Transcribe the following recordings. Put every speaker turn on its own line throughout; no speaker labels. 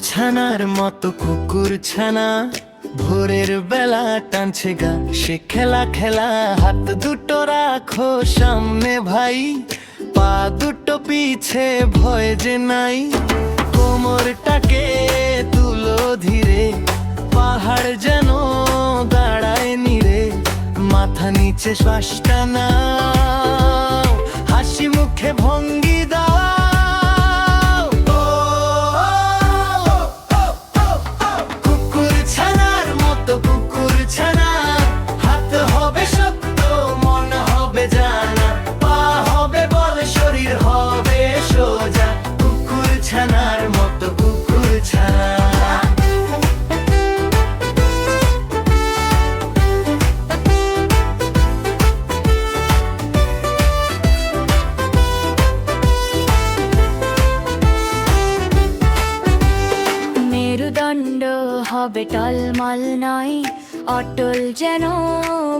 ছানার মতো কুকুর ছানা ভোরের বেলা টানছে গা, সে খেলা খেলা। হাত দুটো রাখো সামনে ভাই, পা দুটো পিছে, ভয় যে নাই। কোমরটাকে তুলো ধীরে, পাহাড় যেন দাঁড়ায় নিরে। মাথা নিচে শ্বাসটা নাও, হাসি মুখে ভঙ্গি দাও। কুকুর ছানার মতো কুকুর ছানা, হাত হবে শক্ত, মন হবে জানা। পা হবে বল, শরীর হবে সোজা। কুকুর ছানার মতো কুকুর ছানা।
মেরুদণ্ড হবে টলমল নয়, অটল যেন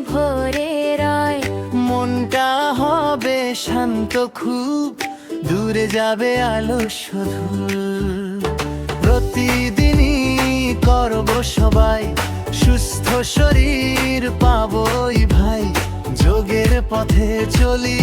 ভোরের রয়।
মনটা হবে শান্ত খুব, দূরে যাবে আলো শুধু। প্রতিদিনই করব সবাই, সুস্থ শরীর পাবই ভাই। যোগের পথে চলি